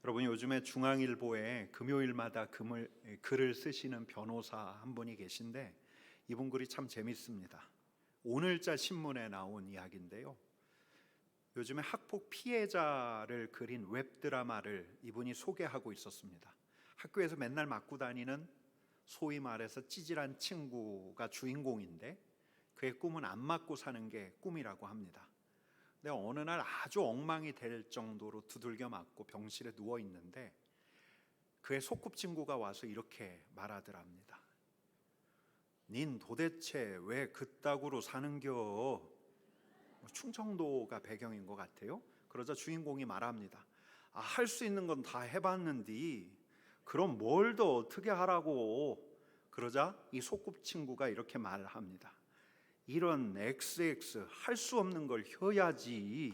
여러분, 요즘에 중앙일보에 금요일마다 글을 쓰시는 변호사 한 분이 계신데 이분 글이 참 재밌습니다. 오늘자 신문에 나온 이야기인데요, 요즘에 학폭 피해자를 그린 웹드라마를 이분이 소개하고 있었습니다. 학교에서 맨날 맞고 다니는 소위 말해서 찌질한 친구가 주인공인데 그의 꿈은 안 맞고 사는 게 꿈이라고 합니다. 근데 어느 날 아주 엉망이 될 정도로 두들겨 맞고 병실에 누워 있는데 그의 소꿉친구가 와서 이렇게 말하더랍니다. 닌 도대체 왜 그따구로 사는겨? 충청도가 배경인 것 같아요. 그러자 주인공이 말합니다. 할 수 있는 건 다 해봤는데 그럼 뭘 더 어떻게 하라고? 그러자 이 소꿉친구가 이렇게 말합니다. 이런 XX 할 수 없는 걸 해야지.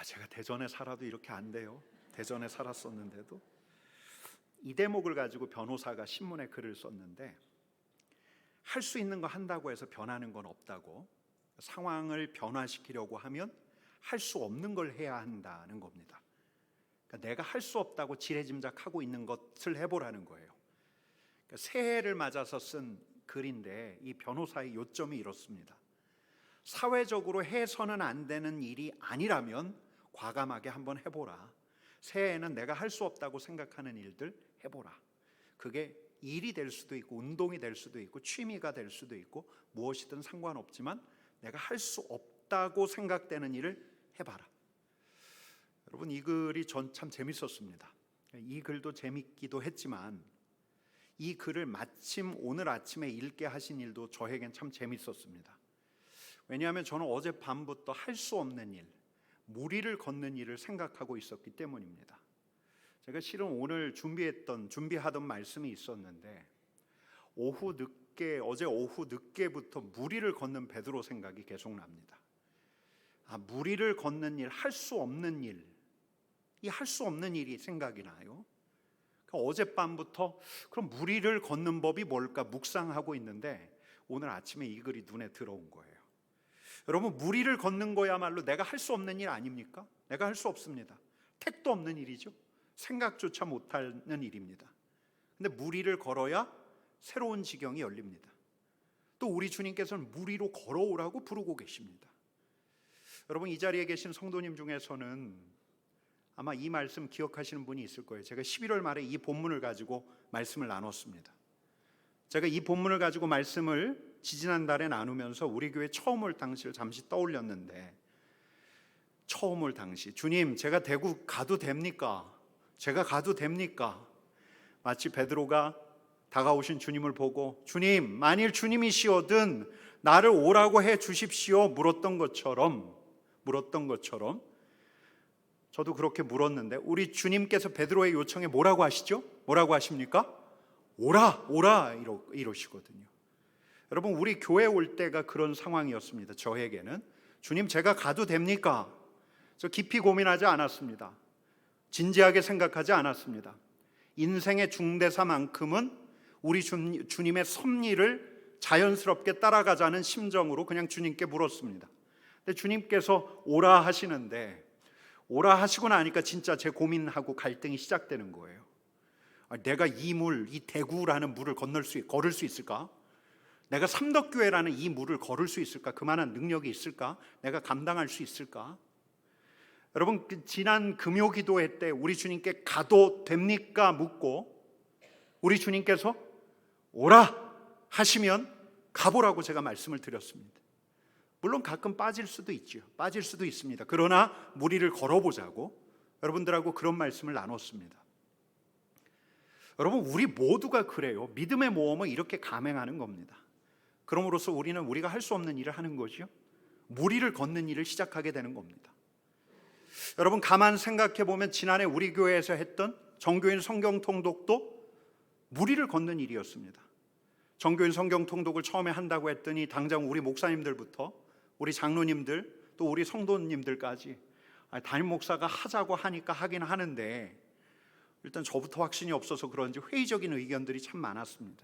제가 대전에 살아도 이렇게 안 돼요. 대전에 살았었는데도. 이 대목을 가지고 변호사가 신문에 글을 썼는데, 할 수 있는 거 한다고 해서 변하는 건 없다고, 상황을 변화시키려고 하면 할 수 없는 걸 해야 한다는 겁니다. 그러니까 내가 할 수 없다고 지레짐작하고 있는 것을 해보라는 거예요. 그러니까 새해를 맞아서 쓴 글인데 이 변호사의 요점이 이렇습니다. 사회적으로 해서는 안 되는 일이 아니라면 과감하게 한번 해보라. 새해에는 내가 할 수 없다고 생각하는 일들 해보라. 그게 일이 될 수도 있고 운동이 될 수도 있고 취미가 될 수도 있고 무엇이든 상관없지만 내가 할 수 없다고 생각되는 일을 해봐라. 여러분, 이 글이 전 참 재밌었습니다. 이 글도 재밌기도 했지만 이 글을 마침 오늘 아침에 읽게 하신 일도 저에겐 참 재밌었습니다. 왜냐하면 저는 어젯밤부터 할 수 없는 일, 무리를 걷는 일을 생각하고 있었기 때문입니다. 제가 실은 오늘 준비하던 말씀이 있었는데 어제 오후 늦게부터 무리를 걷는 베드로 생각이 계속 납니다. 무리를 걷는 일, 할 수 없는 일, 이 할 수 없는 일이 생각이 나요. 어젯밤부터 그럼 무리를 걷는 법이 뭘까 묵상하고 있는데 오늘 아침에 이 글이 눈에 들어온 거예요. 여러분, 무리를 걷는 거야말로 내가 할 수 없는 일 아닙니까? 내가 할 수 없습니다. 택도 없는 일이죠. 생각조차 못하는 일입니다. 근데 무리를 걸어야 새로운 지경이 열립니다. 또 우리 주님께서는 무리로 걸어오라고 부르고 계십니다. 여러분, 이 자리에 계신 성도님 중에서는 아마 이 말씀 기억하시는 분이 있을 거예요. 제가 11월 말에 이 본문을 가지고 말씀을 나눴습니다. 제가 이 본문을 가지고 말씀을 지지난달에 나누면서 우리 교회 처음 올 당시를 잠시 떠올렸는데, 처음 올 당시, 주님 제가 대구 가도 됩니까? 제가 가도 됩니까? 마치 베드로가 다가오신 주님을 보고 주님, 만일 주님이시거든 나를 오라고 해 주십시오 물었던 것처럼 저도 그렇게 물었는데 우리 주님께서 베드로의 요청에 뭐라고 하시죠? 뭐라고 하십니까? 오라 이러시거든요. 여러분, 우리 교회 올 때가 그런 상황이었습니다. 저에게는 주님 제가 가도 됩니까? 저 깊이 고민하지 않았습니다. 진지하게 생각하지 않았습니다. 인생의 중대사만큼은 우리 주님의 섭리를 자연스럽게 따라가자는 심정으로 그냥 주님께 물었습니다. 근데 주님께서 오라 하시는데, 오라 하시고 나니까 진짜 제 고민하고 갈등이 시작되는 거예요. 내가 이 대구라는 물을 걸을 수 있을까? 내가 삼덕교회라는 이 물을 걸을 수 있을까? 그만한 능력이 있을까? 내가 감당할 수 있을까? 여러분, 지난 금요 기도회 때 우리 주님께 가도 됩니까? 묻고 우리 주님께서 오라 하시면 가보라고 제가 말씀을 드렸습니다. 물론 가끔 빠질 수도 있습니다. 그러나 무리를 걸어보자고 여러분들하고 그런 말씀을 나눴습니다. 여러분, 우리 모두가 그래요. 믿음의 모험은 이렇게 감행하는 겁니다. 그럼으로써 우리가 할 수 없는 일을 하는 거죠. 무리를 걷는 일을 시작하게 되는 겁니다. 여러분, 가만 생각해 보면 지난해 우리 교회에서 했던 정교인 성경 통독도 무리를 걷는 일이었습니다. 정교인 성경 통독을 처음에 한다고 했더니 당장 우리 목사님들부터 우리 장로님들 또 우리 성도님들까지 담임 목사가 하자고 하니까 하긴 하는데 일단 저부터 확신이 없어서 그런지 회의적인 의견들이 참 많았습니다.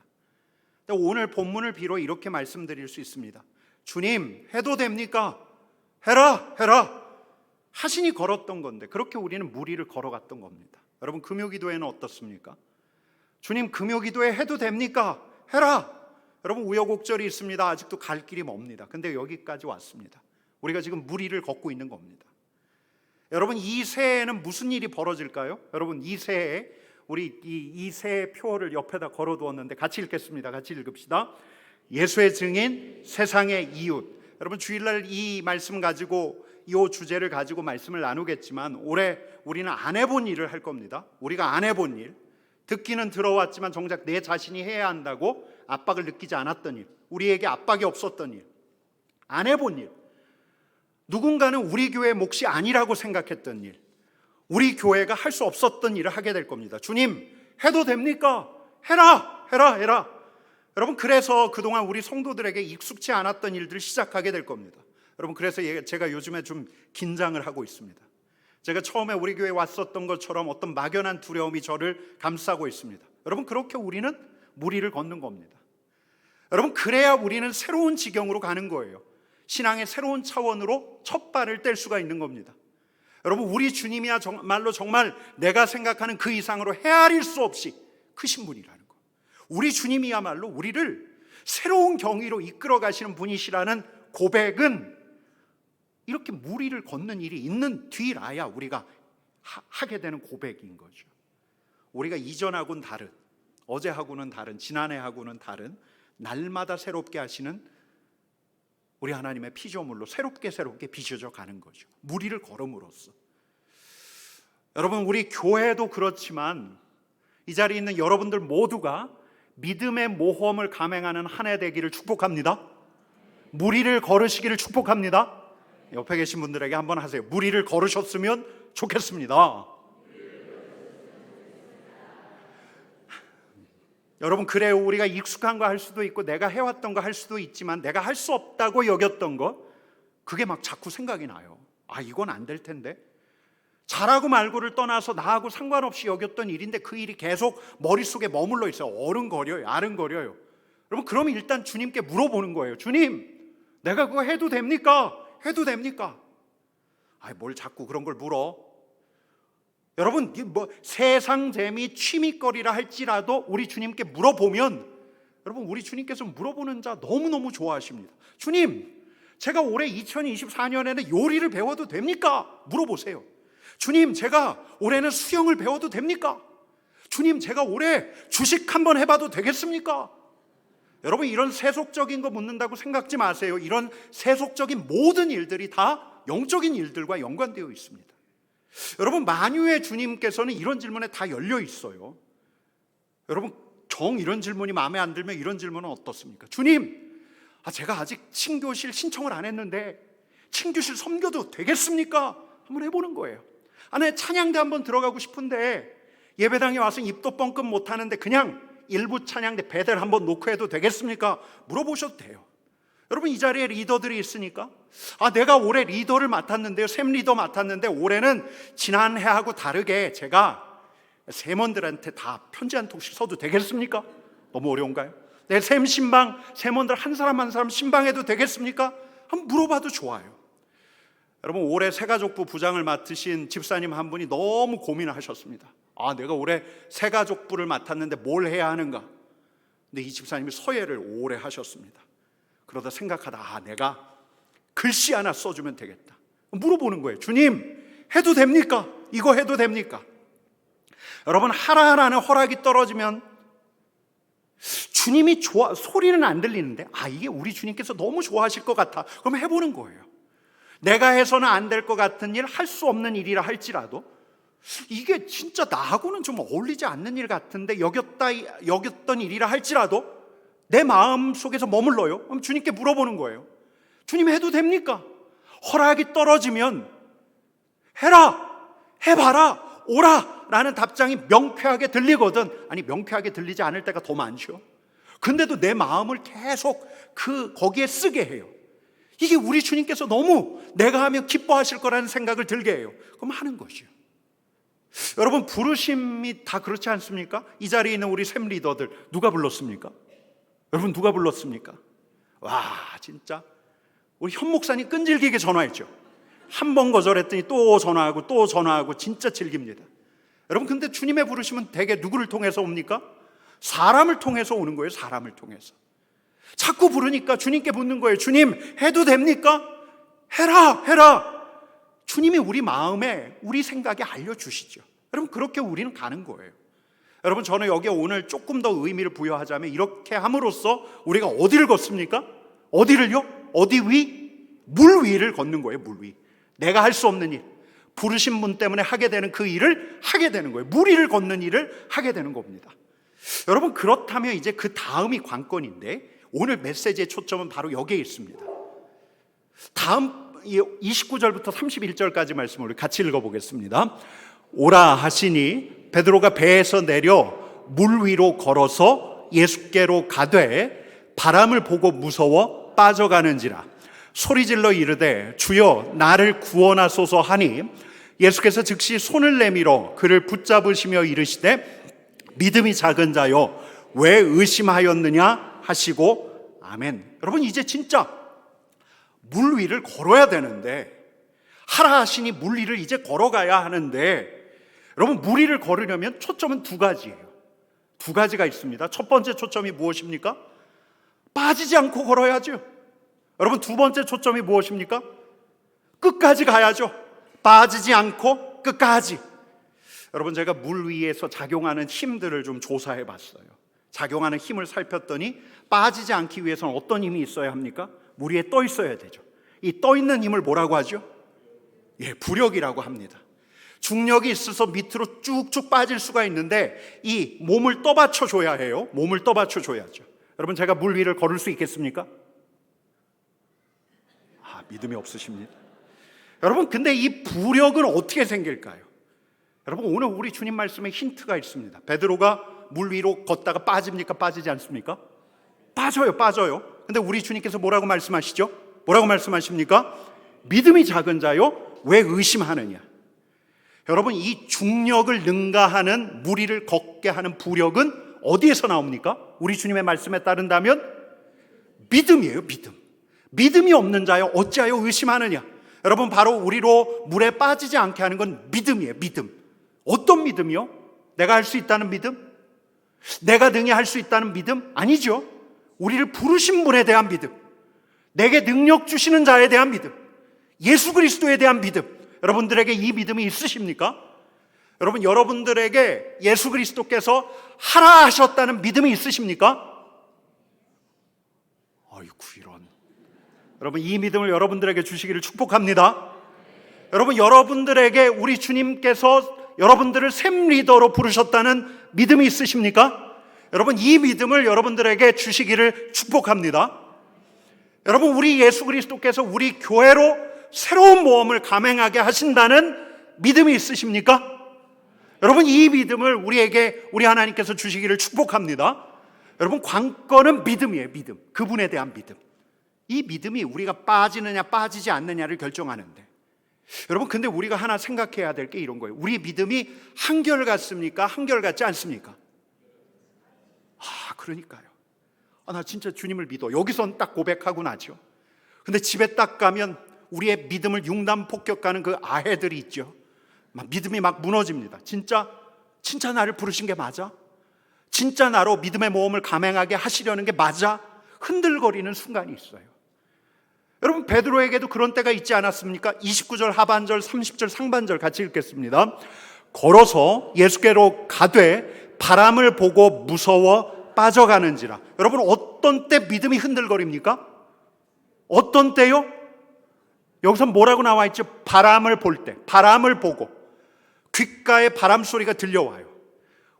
근데 오늘 본문을 빌어 이렇게 말씀드릴 수 있습니다. 주님 해도 됩니까? 해라. 하신이 걸었던 건데 그렇게 우리는 무리를 걸어갔던 겁니다. 여러분, 금요기도회는 어떻습니까? 주님, 금요기도회 해도 됩니까? 해라. 여러분, 우여곡절이 있습니다. 아직도 갈 길이 멉니다. 근데 여기까지 왔습니다. 우리가 지금 무리를 걷고 있는 겁니다. 여러분, 이 새해에는 무슨 일이 벌어질까요? 여러분, 이 새해에 우리 이 새해 표어를 옆에다 걸어두었는데 같이 읽겠습니다. 같이 읽읍시다. 예수의 증인, 세상의 이웃. 여러분, 주일날 이 말씀 가지고, 이 주제를 가지고 말씀을 나누겠지만 올해 우리는 안 해본 일을 할 겁니다. 우리가 안 해본 일, 듣기는 들어왔지만 정작 내 자신이 해야 한다고 압박을 느끼지 않았던 일, 우리에게 압박이 없었던 일, 안 해본 일, 누군가는 우리 교회 몫이 아니라고 생각했던 일, 우리 교회가 할 수 없었던 일을 하게 될 겁니다. 주님, 해도 됩니까? 해라, 해라, 해라. 여러분, 그래서 그동안 우리 성도들에게 익숙치 않았던 일들을 시작하게 될 겁니다. 여러분, 그래서 제가 요즘에 좀 긴장을 하고 있습니다. 제가 처음에 우리 교회에 왔었던 것처럼 어떤 막연한 두려움이 저를 감싸고 있습니다. 여러분, 그렇게 우리는 무리를 걷는 겁니다. 여러분, 그래야 우리는 새로운 지경으로 가는 거예요. 신앙의 새로운 차원으로 첫 발을 뗄 수가 있는 겁니다. 여러분, 우리 주님이야말로 정말 내가 생각하는 그 이상으로 헤아릴 수 없이 크신 분이라는 거. 우리 주님이야말로 우리를 새로운 경위로 이끌어 가시는 분이시라는 고백은 이렇게 무리를 걷는 일이 있는 뒤라야 우리가 하게 되는 고백인 거죠. 우리가 이전하고는 다른, 어제하고는 다른, 지난해하고는 다른, 날마다 새롭게 하시는 우리 하나님의 피조물로 새롭게 빚어져 가는 거죠. 무리를 걸음으로써. 여러분, 우리 교회도 그렇지만 이 자리에 있는 여러분들 모두가 믿음의 모험을 감행하는 한 해 되기를 축복합니다. 무리를 걸으시기를 축복합니다. 옆에 계신 분들에게 한번 하세요. 무리를 걸으셨으면 좋겠습니다. 여러분, 그래요. 우리가 익숙한 거 할 수도 있고 내가 해왔던 거 할 수도 있지만 내가 할 수 없다고 여겼던 거, 그게 막 자꾸 생각이 나요. 아, 이건 안 될 텐데. 잘하고 말고를 떠나서 나하고 상관없이 여겼던 일인데 그 일이 계속 머릿속에 머물러 있어요. 어른거려요. 아른거려요. 여러분, 그러면 일단 주님께 물어보는 거예요. 주님, 내가 그거 해도 됩니까? 해도 됩니까? 아, 뭘 자꾸 그런 걸 물어? 여러분, 세상 재미 취미거리라 할지라도 우리 주님께 물어보면, 여러분, 우리 주님께서 물어보는 자 너무너무 좋아하십니다. 주님, 제가 올해 2024년에는 요리를 배워도 됩니까? 물어보세요. 주님, 제가 올해는 수영을 배워도 됩니까? 주님, 제가 올해 주식 한번 해봐도 되겠습니까? 여러분, 이런 세속적인 거 묻는다고 생각지 마세요. 이런 세속적인 모든 일들이 다 영적인 일들과 연관되어 있습니다. 여러분, 만유의 주님께서는 이런 질문에 다 열려 있어요. 여러분, 이런 질문이 마음에 안 들면 이런 질문은 어떻습니까? 주님, 제가 아직 친교실 신청을 안 했는데 친교실 섬겨도 되겠습니까? 한번 해보는 거예요. 내 찬양대 한번 들어가고 싶은데 예배당에 와서 입도 뻥끗 못하는데 그냥 일부 찬양대 배들 한번 놓고 해도 되겠습니까? 물어보셔도 돼요. 여러분, 이 자리에 리더들이 있으니까 내가 올해 리더를 맡았는데요, 샘 리더 맡았는데 올해는 지난해하고 다르게 제가 샘원들한테 다 편지 한 통씩 써도 되겠습니까? 너무 어려운가요? 내 샘 신방, 샘원들 한 사람 한 사람 신방해도 되겠습니까? 한번 물어봐도 좋아요. 여러분, 올해 새가족부 부장을 맡으신 집사님 한 분이 너무 고민을 하셨습니다. 내가 올해 새가족부를 맡았는데 뭘 해야 하는가? 근데 이 집사님이 서예를 오래 하셨습니다. 그러다 생각하다 내가 글씨 하나 써주면 되겠다. 물어보는 거예요. 주님, 해도 됩니까? 이거 해도 됩니까? 여러분, 하나하나는 허락이 떨어지면 주님이 소리는 안 들리는데 이게 우리 주님께서 너무 좋아하실 것 같아. 그럼 해보는 거예요. 내가 해서는 안 될 것 같은 일, 할 수 없는 일이라 할지라도 이게 진짜 나하고는 좀 어울리지 않는 일 같은데 여겼던 일이라 할지라도 내 마음 속에서 머물러요. 그럼 주님께 물어보는 거예요. 주님, 해도 됩니까? 허락이 떨어지면 해라, 해봐라, 오라 라는 답장이 명쾌하게 들리거든. 명쾌하게 들리지 않을 때가 더 많죠. 근데도 내 마음을 계속 거기에 쓰게 해요. 이게 우리 주님께서 너무 내가 하면 기뻐하실 거라는 생각을 들게 해요. 그럼 하는 것이요. 여러분, 부르심이 다 그렇지 않습니까? 이 자리에 있는 우리 샘 리더들 누가 불렀습니까? 여러분, 누가 불렀습니까? 와, 진짜 우리 현 목사님 끈질기게 전화했죠. 한 번 거절했더니 또 전화하고 또 전화하고 진짜 즐깁니다. 여러분, 근데 주님의 부르심은 대개 누구를 통해서 옵니까? 사람을 통해서 오는 거예요. 사람을 통해서. 자꾸 부르니까 주님께 묻는 거예요. 주님, 해도 됩니까? 해라. 주님이 우리 마음에, 우리 생각에 알려주시죠. 여러분, 그렇게 우리는 가는 거예요. 여러분, 저는 여기에 오늘 조금 더 의미를 부여하자면, 이렇게 함으로써 우리가 어디를 걷습니까? 어디를요? 어디 위? 물 위를 걷는 거예요. 물 위. 내가 할 수 없는 일, 부르신 분 때문에 하게 되는 그 일을 하게 되는 거예요. 물 위를 걷는 일을 하게 되는 겁니다. 여러분, 그렇다면 이제 그 다음이 관건인데, 오늘 메시지의 초점은 바로 여기에 있습니다. 다음 29절부터 31절까지 말씀을 우리 같이 읽어보겠습니다. 오라 하시니 베드로가 배에서 내려 물 위로 걸어서 예수께로 가되 바람을 보고 무서워 빠져가는지라 소리질러 이르되 주여 나를 구원하소서 하니 예수께서 즉시 손을 내밀어 그를 붙잡으시며 이르시되 믿음이 작은 자여 왜 의심하였느냐 하시고 아멘. 여러분, 이제 진짜 물 위를 걸어야 되는데, 하라 하시니 물 위를 이제 걸어가야 하는데, 여러분, 물 위를 걸으려면 초점은 두 가지예요. 두 가지가 있습니다. 첫 번째 초점이 무엇입니까? 빠지지 않고 걸어야죠. 여러분, 두 번째 초점이 무엇입니까? 끝까지 가야죠. 빠지지 않고 끝까지. 여러분, 제가 물 위에서 작용하는 힘들을 좀 조사해 봤어요. 작용하는 힘을 살폈더니 빠지지 않기 위해서는 어떤 힘이 있어야 합니까? 물 위에 떠 있어야 되죠. 이 떠 있는 힘을 뭐라고 하죠? 부력이라고 합니다. 중력이 있어서 밑으로 쭉쭉 빠질 수가 있는데 이 몸을 떠받쳐 줘야 해요. 몸을 떠받쳐 줘야죠. 여러분, 제가 물 위를 걸을 수 있겠습니까? 믿음이 없으십니다. 여러분, 근데 이 부력은 어떻게 생길까요? 여러분, 오늘 우리 주님 말씀에 힌트가 있습니다. 베드로가 물 위로 걷다가 빠집니까? 빠지지 않습니까? 빠져요. 근데 우리 주님께서 뭐라고 말씀하시죠? 뭐라고 말씀하십니까? 믿음이 작은 자요 왜 의심하느냐. 여러분, 이 중력을 능가하는 물 위를 걷게 하는 부력은 어디에서 나옵니까? 우리 주님의 말씀에 따른다면 믿음이에요. 믿음이 없는 자여 어찌하여 의심하느냐. 여러분, 바로 우리로 물에 빠지지 않게 하는 건 믿음이에요. 믿음. 어떤 믿음이요? 내가 할 수 있다는 믿음? 내가 능히 할 수 있다는 믿음? 아니죠. 우리를 부르신 분에 대한 믿음, 내게 능력 주시는 자에 대한 믿음, 예수 그리스도에 대한 믿음. 여러분들에게 이 믿음이 있으십니까? 여러분, 여러분들에게 예수 그리스도께서 하라 하셨다는 믿음이 있으십니까? 아이고, 이런. 여러분, 이 믿음을 여러분들에게 주시기를 축복합니다. 여러분, 여러분들에게 우리 주님께서 여러분들을 샘 리더로 부르셨다는 믿음이 있으십니까? 여러분, 이 믿음을 여러분들에게 주시기를 축복합니다. 여러분, 우리 예수 그리스도께서 우리 교회로 새로운 모험을 감행하게 하신다는 믿음이 있으십니까? 여러분, 이 믿음을 우리 하나님께서 주시기를 축복합니다. 여러분, 관건은 믿음이에요. 믿음. 그분에 대한 믿음. 이 믿음이 우리가 빠지느냐 빠지지 않느냐를 결정하는데, 여러분, 근데 우리가 하나 생각해야 될 게 이런 거예요. 우리 믿음이 한결같습니까? 한결같지 않습니까? 그러니까요. 나 진짜 주님을 믿어. 여기선 딱 고백하고 나죠. 근데 집에 딱 가면 우리의 믿음을 융단폭격하는 그 아해들이 있죠. 믿음이 막 무너집니다. 진짜 나를 부르신 게 맞아? 진짜 나로 믿음의 모험을 감행하게 하시려는 게 맞아? 흔들거리는 순간이 있어요. 여러분, 베드로에게도 그런 때가 있지 않았습니까? 29절 하반절, 30절 상반절 같이 읽겠습니다. 걸어서 예수께로 가되 바람을 보고 무서워 빠져가는지라. 여러분, 어떤 때 믿음이 흔들거립니까? 어떤 때요? 여기서 뭐라고 나와 있죠? 바람을 볼 때, 바람을 보고. 귓가에 바람 소리가 들려와요.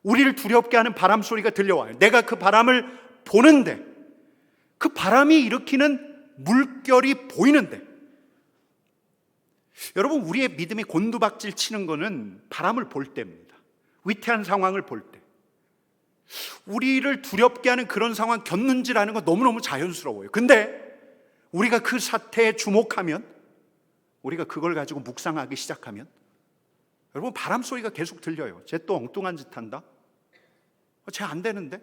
우리를 두렵게 하는 바람 소리가 들려와요. 내가 그 바람을 보는데, 그 바람이 일으키는 물결이 보이는데, 여러분, 우리의 믿음이 곤두박질 치는 거는 바람을 볼 때입니다. 위태한 상황을 볼 때. 우리를 두렵게 하는 그런 상황 겪는지라는 건 너무너무 자연스러워요. 근데 우리가 그 사태에 주목하면, 우리가 그걸 가지고 묵상하기 시작하면, 여러분, 바람 소리가 계속 들려요. 쟤 또 엉뚱한 짓 한다? 쟤 안 되는데?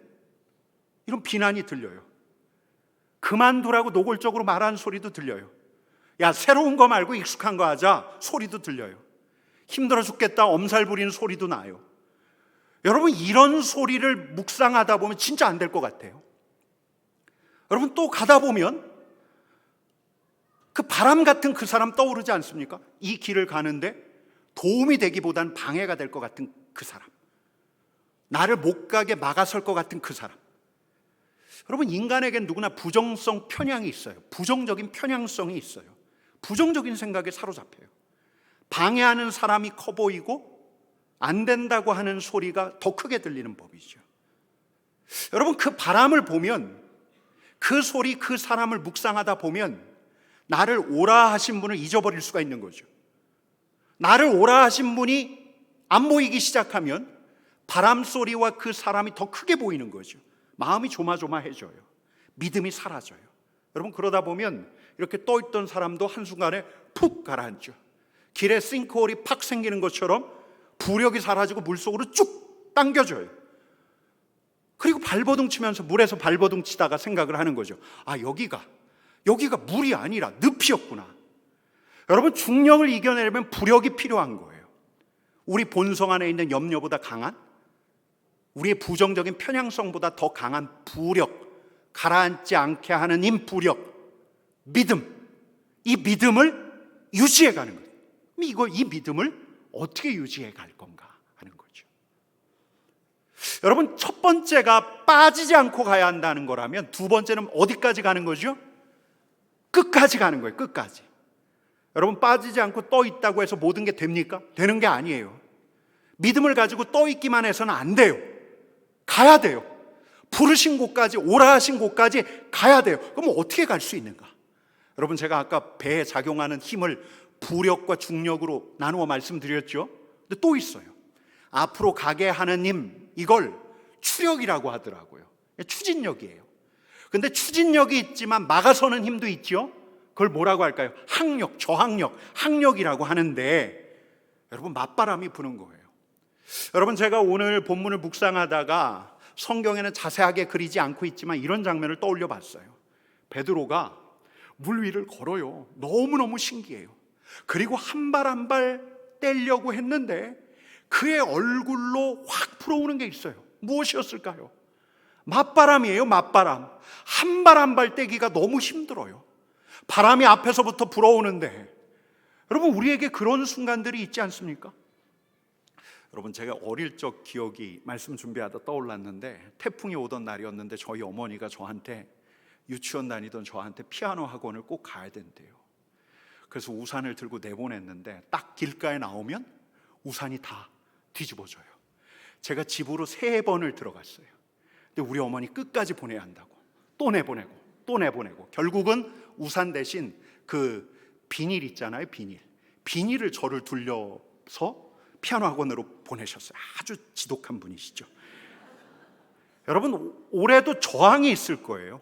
이런 비난이 들려요. 그만두라고 노골적으로 말하는 소리도 들려요. 야, 새로운 거 말고 익숙한 거 하자. 소리도 들려요. 힘들어 죽겠다 엄살 부리는 소리도 나요. 여러분, 이런 소리를 묵상하다 보면 진짜 안 될 것 같아요. 여러분, 또 가다 보면 그 바람 같은 그 사람 떠오르지 않습니까? 이 길을 가는데 도움이 되기보단 방해가 될 것 같은 그 사람, 나를 못 가게 막아설 것 같은 그 사람. 여러분, 인간에겐 누구나 부정성 편향이 있어요. 부정적인 편향성이 있어요. 부정적인 생각에 사로잡혀요. 방해하는 사람이 커 보이고 안 된다고 하는 소리가 더 크게 들리는 법이죠. 여러분, 그 바람을 보면, 그 소리, 그 사람을 묵상하다 보면 나를 오라 하신 분을 잊어버릴 수가 있는 거죠. 나를 오라 하신 분이 안 보이기 시작하면 바람 소리와 그 사람이 더 크게 보이는 거죠. 마음이 조마조마해져요. 믿음이 사라져요. 여러분, 그러다 보면 이렇게 떠있던 사람도 한순간에 푹 가라앉죠. 길에 싱크홀이 팍 생기는 것처럼 부력이 사라지고 물속으로 쭉 당겨져요. 그리고 발버둥 치면서 물에서 발버둥 치다가 생각을 하는 거죠. 아, 여기가 물이 아니라 늪이었구나. 여러분, 중력을 이겨내려면 부력이 필요한 거예요. 우리 본성 안에 있는 염려보다 강한, 우리의 부정적인 편향성보다 더 강한 부력, 가라앉지 않게 하는 인부력, 믿음. 이 믿음을 유지해 가는 거예요. 이 믿음을 어떻게 유지해 갈 건가 하는 거죠. 여러분, 첫 번째가 빠지지 않고 가야 한다는 거라면 두 번째는 어디까지 가는 거죠? 끝까지 가는 거예요. 끝까지. 여러분, 빠지지 않고 떠 있다고 해서 모든 게 됩니까? 되는 게 아니에요. 믿음을 가지고 떠 있기만 해서는 안 돼요. 가야 돼요. 부르신 곳까지, 오라 하신 곳까지 가야 돼요. 그럼 어떻게 갈 수 있는가? 여러분, 제가 아까 배에 작용하는 힘을 부력과 중력으로 나누어 말씀드렸죠. 근데 또 있어요. 앞으로 가게 하는 힘, 이걸 추력이라고 하더라고요. 추진력이에요. 근데 추진력이 있지만 막아서는 힘도 있죠. 그걸 뭐라고 할까요? 항력, 저항력, 항력이라고 하는데, 여러분, 맞바람이 부는 거예요. 여러분, 제가 오늘 본문을 묵상하다가 성경에는 자세하게 그리지 않고 있지만 이런 장면을 떠올려 봤어요. 베드로가 물 위를 걸어요. 너무너무 신기해요. 그리고 한 발 한 발 떼려고 했는데 그의 얼굴로 확 불어오는 게 있어요. 무엇이었을까요? 맞바람이에요. 맞바람. 한 발 한 발 떼기가 너무 힘들어요. 바람이 앞에서부터 불어오는데, 여러분, 우리에게 그런 순간들이 있지 않습니까? 여러분, 제가 어릴 적 기억이 말씀 준비하다 떠올랐는데, 태풍이 오던 날이었는데 저희 어머니가 저한테, 유치원 다니던 저한테 피아노 학원을 꼭 가야 된대요. 그래서 우산을 들고 내보냈는데 딱 길가에 나오면 우산이 다 뒤집어져요. 제가 집으로 3번을 들어갔어요. 근데 우리 어머니 끝까지 보내야 한다고 또 내보내고 또 내보내고, 결국은 우산 대신 그 비닐 있잖아요. 비닐을 저를 둘러서 피아노 학원으로 보내셨어요. 아주 지독한 분이시죠. 여러분, 올해도 저항이 있을 거예요.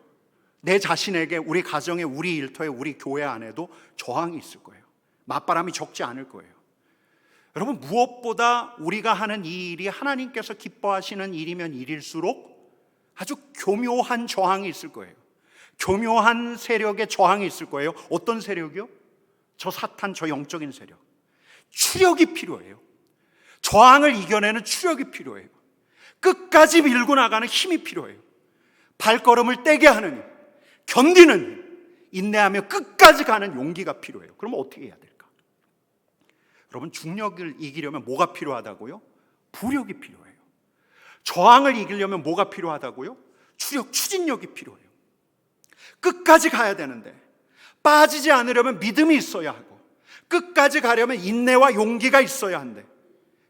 내 자신에게, 우리 가정에, 우리 일터에, 우리 교회 안에도 저항이 있을 거예요. 맞바람이 적지 않을 거예요. 여러분, 무엇보다 우리가 하는 이 일이 하나님께서 기뻐하시는 일이면 일일수록 아주 교묘한 저항이 있을 거예요. 교묘한 세력의 저항이 있을 거예요. 어떤 세력이요? 저 사탄, 저 영적인 세력. 추력이 필요해요. 저항을 이겨내는 추력이 필요해요. 끝까지 밀고 나가는 힘이 필요해요. 발걸음을 떼게 하는 힘, 견디는 힘, 인내하며 끝까지 가는 용기가 필요해요. 그러면 어떻게 해야 될까? 여러분, 중력을 이기려면 뭐가 필요하다고요? 부력이 필요해요. 저항을 이기려면 뭐가 필요하다고요? 추력, 추진력이 필요해요. 끝까지 가야 되는데, 빠지지 않으려면 믿음이 있어야 하고, 끝까지 가려면 인내와 용기가 있어야 한대.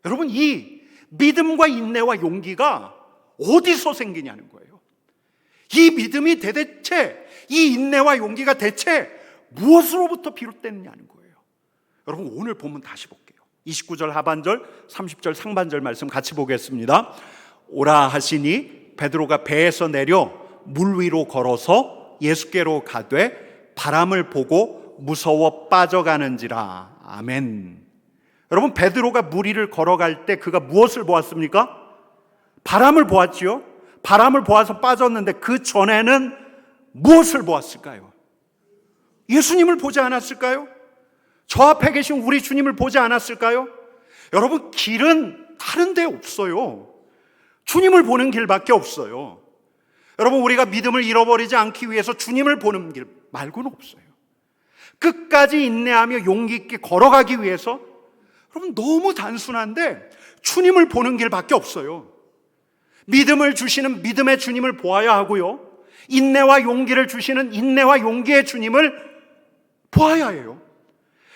여러분, 이 믿음과 인내와 용기가 어디서 생기냐는 거예요. 이 믿음이 대체, 이 인내와 용기가 대체 무엇으로부터 비롯됐냐는 거예요. 여러분, 오늘 본문 다시 볼게요. 29절 하반절, 30절 상반절 말씀 같이 보겠습니다. 오라 하시니 베드로가 배에서 내려 물 위로 걸어서 예수께로 가되 바람을 보고 무서워 빠져가는지라. 아멘. 여러분, 베드로가 물 위를 걸어갈 때 그가 무엇을 보았습니까? 바람을 보았지요. 바람을 보아서 빠졌는데 그 전에는 무엇을 보았을까요? 예수님을 보지 않았을까요? 저 앞에 계신 우리 주님을 보지 않았을까요? 여러분, 길은 다른 데 없어요. 주님을 보는 길밖에 없어요. 여러분, 우리가 믿음을 잃어버리지 않기 위해서 주님을 보는 길 말고는 없어요. 끝까지 인내하며 용기 있게 걸어가기 위해서 여러분 너무 단순한데 주님을 보는 길밖에 없어요. 믿음을 주시는 믿음의 주님을 보아야 하고요, 인내와 용기를 주시는 인내와 용기의 주님을 보아야 해요.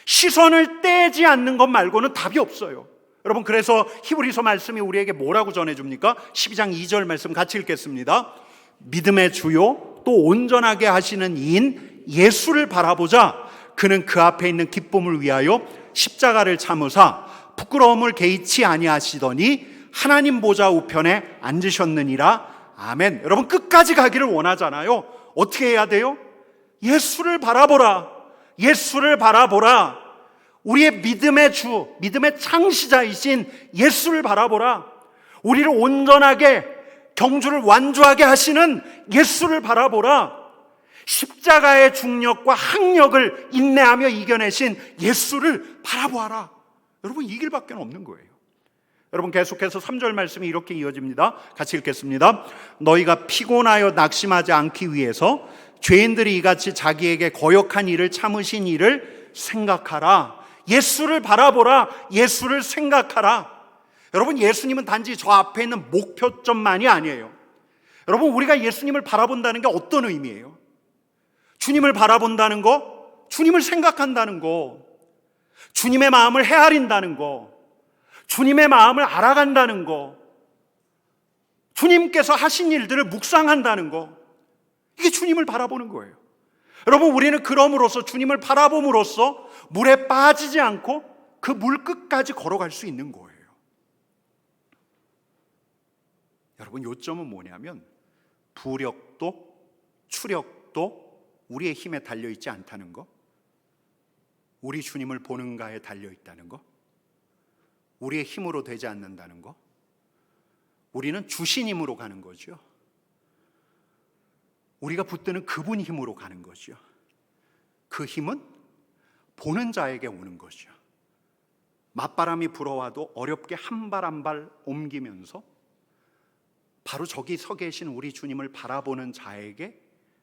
시선을 떼지 않는 것 말고는 답이 없어요. 여러분, 그래서 히브리서 말씀이 우리에게 뭐라고 전해줍니까? 12장 2절 말씀 같이 읽겠습니다. 믿음의 주요 또 온전하게 하시는 이인 예수를 바라보자. 그는 그 앞에 있는 기쁨을 위하여 십자가를 참으사 부끄러움을 개의치 아니하시더니 하나님 보좌 우편에 앉으셨느니라. 아멘. 여러분, 끝까지 가기를 원하잖아요. 어떻게 해야 돼요? 예수를 바라보라. 예수를 바라보라. 우리의 믿음의 주, 믿음의 창시자이신 예수를 바라보라. 우리를 온전하게, 경주를 완주하게 하시는 예수를 바라보라. 십자가의 중력과 학력을 인내하며 이겨내신 예수를 바라보아라. 여러분, 이 길밖에 없는 거예요. 여러분, 계속해서 3절 말씀이 이렇게 이어집니다. 같이 읽겠습니다. 너희가 피곤하여 낙심하지 않기 위해서 죄인들이 이같이 자기에게 거역한 일을 참으신 일을 생각하라. 예수를 바라보라. 예수를 생각하라. 여러분, 예수님은 단지 저 앞에 있는 목표점만이 아니에요. 여러분, 우리가 예수님을 바라본다는 게 어떤 의미예요? 주님을 바라본다는 거, 주님을 생각한다는 거, 주님의 마음을 헤아린다는 거, 주님의 마음을 알아간다는 거, 주님께서 하신 일들을 묵상한다는 거, 이게 주님을 바라보는 거예요. 여러분, 우리는 그럼으로써, 주님을 바라봄으로써 물에 빠지지 않고 그 물 끝까지 걸어갈 수 있는 거예요. 여러분, 요점은 뭐냐면 부력도 추력도 우리의 힘에 달려있지 않다는 거, 우리 주님을 보는가에 달려있다는 거, 우리의 힘으로 되지 않는다는 거, 우리는 주신 힘으로 가는 거죠. 우리가 붙드는 그분 힘으로 가는 거죠. 그 힘은 보는 자에게 오는 거죠. 맞바람이 불어와도 어렵게 한 발 한 발 옮기면서 바로 저기 서 계신 우리 주님을 바라보는 자에게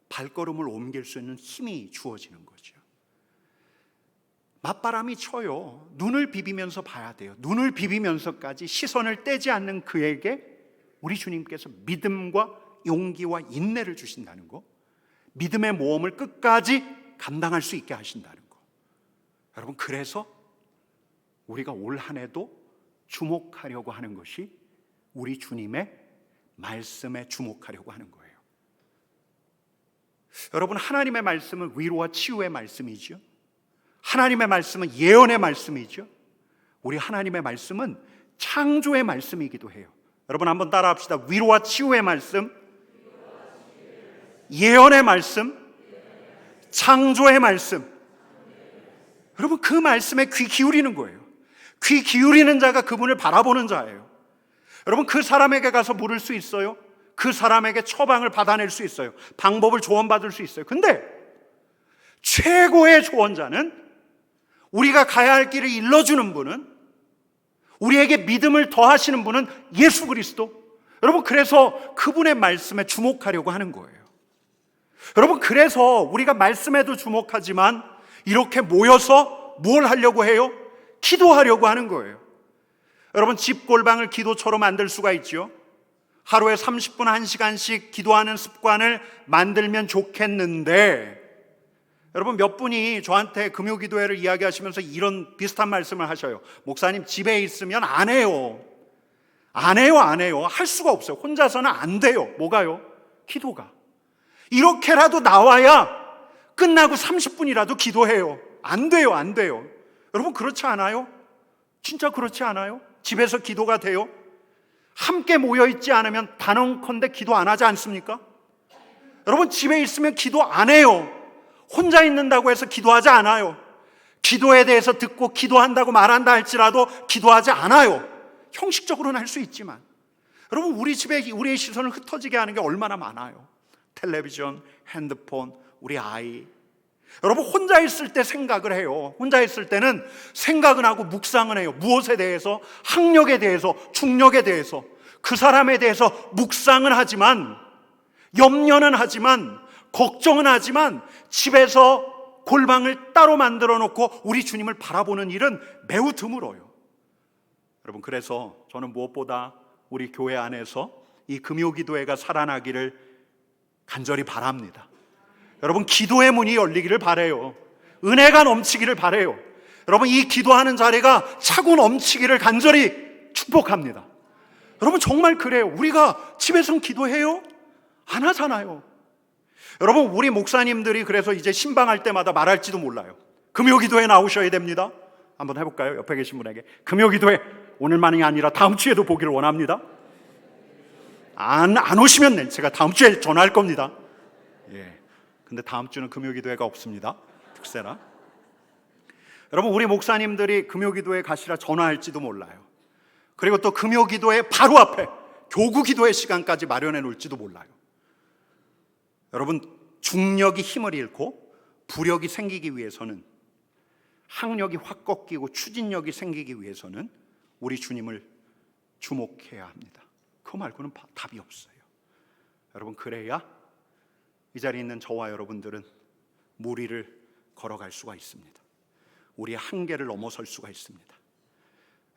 발걸음을 옮길 수 있는 힘이 주어지는 거죠. 맞바람이 쳐요. 눈을 비비면서 봐야 돼요. 눈을 비비면서까지 시선을 떼지 않는 그에게 우리 주님께서 믿음과 용기와 인내를 주신다는 거, 믿음의 모험을 끝까지 감당할 수 있게 하신다는 거. 여러분, 그래서 우리가 올 한 해도 주목하려고 하는 것이 우리 주님의 말씀에 주목하려고 하는 거예요. 여러분, 하나님의 말씀은 위로와 치유의 말씀이죠. 하나님의 말씀은 예언의 말씀이죠. 우리 하나님의 말씀은 창조의 말씀이기도 해요. 여러분, 한번 따라합시다. 위로와 치유의 말씀, 예언의 말씀, 창조의 말씀. 여러분, 그 말씀에 귀 기울이는 거예요. 귀 기울이는 자가 그분을 바라보는 자예요. 여러분, 그 사람에게 가서 물을 수 있어요. 그 사람에게 처방을 받아낼 수 있어요. 방법을 조언받을 수 있어요. 근데 최고의 조언자는, 우리가 가야 할 길을 일러주는 분은, 우리에게 믿음을 더하시는 분은 예수 그리스도. 여러분, 그래서 그분의 말씀에 주목하려고 하는 거예요. 여러분, 그래서 우리가 말씀에도 주목하지만 이렇게 모여서 뭘 하려고 해요? 기도하려고 하는 거예요. 여러분, 집골방을 기도처럼 만들 수가 있죠. 하루에 30분 1시간씩 기도하는 습관을 만들면 좋겠는데, 여러분, 몇 분이 저한테 금요기도회를 이야기하시면서 이런 비슷한 말씀을 하셔요. 목사님, 집에 있으면 안 해요. 안 해요. 할 수가 없어요. 혼자서는 안 돼요. 뭐가요? 기도가. 이렇게라도 나와야 끝나고 30분이라도 기도해요. 안 돼요. 여러분, 그렇지 않아요? 진짜 그렇지 않아요? 집에서 기도가 돼요? 함께 모여있지 않으면 단언컨대 기도 안 하지 않습니까? 여러분, 집에 있으면 기도 안 해요. 혼자 있는다고 해서 기도하지 않아요. 기도에 대해서 듣고 기도한다고 말한다 할지라도 기도하지 않아요. 형식적으로는 할 수 있지만, 여러분, 우리 집에 우리의 시선을 흩어지게 하는 게 얼마나 많아요. 텔레비전, 핸드폰, 우리 아이. 여러분, 혼자 있을 때 생각을 해요. 혼자 있을 때는 생각은 하고 묵상은 해요. 무엇에 대해서? 학력에 대해서, 중력에 대해서, 그 사람에 대해서 묵상은 하지만, 염려는 하지만, 걱정은 하지만, 집에서 골방을 따로 만들어 놓고 우리 주님을 바라보는 일은 매우 드물어요. 여러분, 그래서 저는 무엇보다 우리 교회 안에서 이 금요기도회가 살아나기를 간절히 바랍니다. 여러분, 기도의 문이 열리기를 바라요. 은혜가 넘치기를 바라요. 여러분, 이 기도하는 자리가 차고 넘치기를 간절히 축복합니다. 여러분, 정말 그래요. 우리가 집에서는 기도해요? 안 하잖아요. 여러분, 우리 목사님들이 그래서 이제 신방할 때마다 말할지도 몰라요. 금요기도회 나오셔야 됩니다. 한번 해볼까요? 옆에 계신 분에게. 금요기도회 오늘만이 아니라 다음 주에도 보기를 원합니다. 안 오시면 제가 다음 주에 전화할 겁니다. 예. 근데 다음 주는 금요기도회가 없습니다. 특세라. 여러분, 우리 목사님들이 금요기도회 가시라 전화할지도 몰라요. 그리고 또 금요기도회 바로 앞에 교구기도회 시간까지 마련해 놓을지도 몰라요. 여러분, 중력이 힘을 잃고 부력이 생기기 위해서는, 학력이 확 꺾이고 추진력이 생기기 위해서는 우리 주님을 주목해야 합니다. 그거 말고는 답이 없어요. 여러분, 그래야 이 자리에 있는 저와 여러분들은 무리를 걸어갈 수가 있습니다. 우리의 한계를 넘어설 수가 있습니다.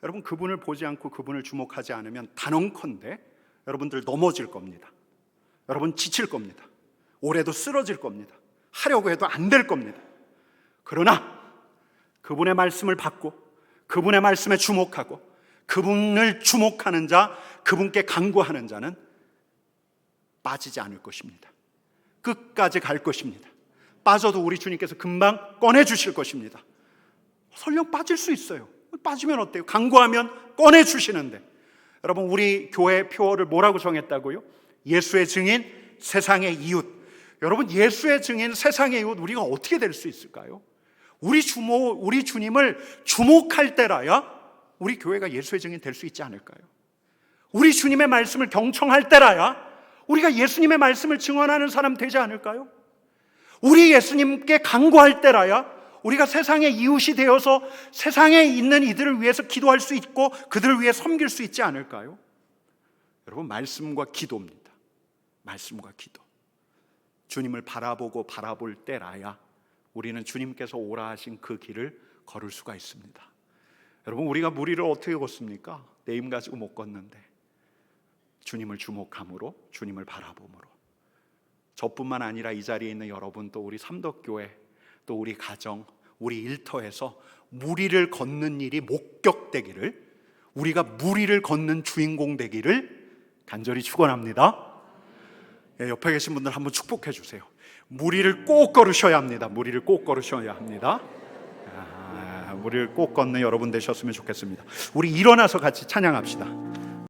여러분, 그분을 보지 않고 그분을 주목하지 않으면 단언컨대 여러분들 넘어질 겁니다. 여러분, 지칠 겁니다. 올해도 쓰러질 겁니다. 하려고 해도 안 될 겁니다. 그러나 그분의 말씀을 받고 그분의 말씀에 주목하고 그분을 주목하는 자, 그분께 간구하는 자는 빠지지 않을 것입니다. 끝까지 갈 것입니다. 빠져도 우리 주님께서 금방 꺼내주실 것입니다. 설령 빠질 수 있어요. 빠지면 어때요? 간구하면 꺼내주시는데, 여러분, 우리 교회 표어를 뭐라고 정했다고요? 예수의 증인, 세상의 이웃. 여러분, 예수의 증인, 세상의 이웃, 우리가 어떻게 될 수 있을까요? 우리 주님을 주목할 때라야 우리 교회가 예수의 증인 될 수 있지 않을까요? 우리 주님의 말씀을 경청할 때라야 우리가 예수님의 말씀을 증언하는 사람 되지 않을까요? 우리 예수님께 간구할 때라야 우리가 세상의 이웃이 되어서 세상에 있는 이들을 위해서 기도할 수 있고 그들을 위해 섬길 수 있지 않을까요? 여러분, 말씀과 기도입니다. 말씀과 기도. 주님을 바라보고 바라볼 때라야 우리는 주님께서 오라 하신 그 길을 걸을 수가 있습니다. 여러분, 우리가 무리를 어떻게 걷습니까? 내 힘 가지고 못 걷는데 주님을 주목함으로, 주님을 바라봄으로. 저뿐만 아니라 이 자리에 있는 여러분, 또 우리 삼덕교회, 또 우리 가정, 우리 일터에서 무리를 걷는 일이 목격되기를, 우리가 무리를 걷는 주인공 되기를 간절히 축원합니다. 옆에 계신 분들 한번 축복해 주세요. 무리를 꼭 걸으셔야 합니다. 무리를 꼭 걸으셔야 합니다. 무리를 꼭 걷는 여러분 되셨으면 좋겠습니다. 우리 일어나서 같이 찬양합시다.